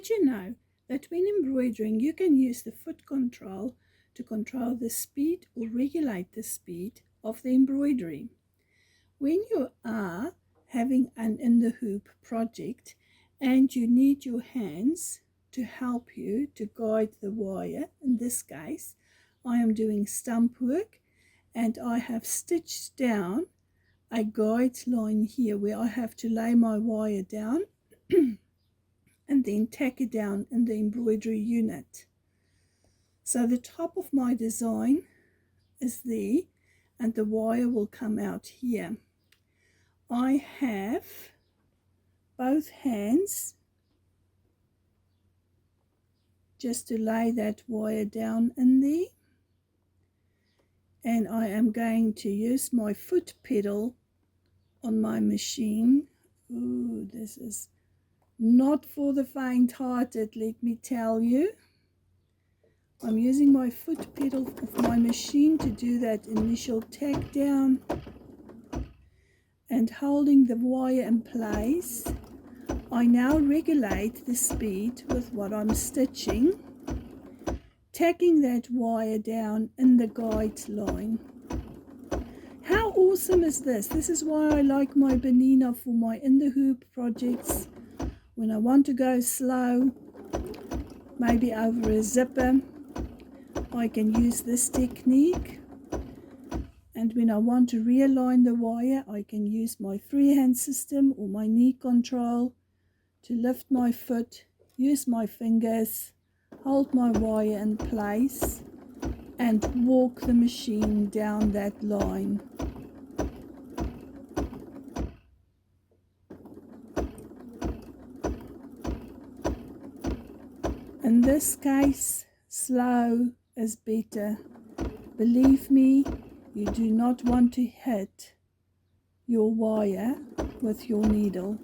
Did you know that when embroidering you can use the foot control to control the speed or regulate the speed of the embroidery? When you are having an in the hoop project and you need your hands to help you to guide the wire, in this case I am doing stump work and I have stitched down a guide line here where I have to lay my wire down and then tack it down in the embroidery unit. So the top of my design is there and the wire will come out here. I have both hands just to lay that wire down in there, and I am going to use my foot pedal on my machine. Ooh, this is not for the faint-hearted, let me tell you. I'm using my foot pedal of my machine to do that initial tack down and holding the wire in place. I now regulate the speed with what I'm stitching, tacking that wire down in the guide line. How awesome is this? This is why I like my Benina for my in the hoop projects. When I want to go slow, maybe over a zipper, I can use this technique. And when I want to realign the wire, I can use my freehand system or my knee control to lift my foot, use my fingers, hold my wire in place and walk the machine down that line. In this case, slow is better. Believe me, you do not want to hit your wire with your needle.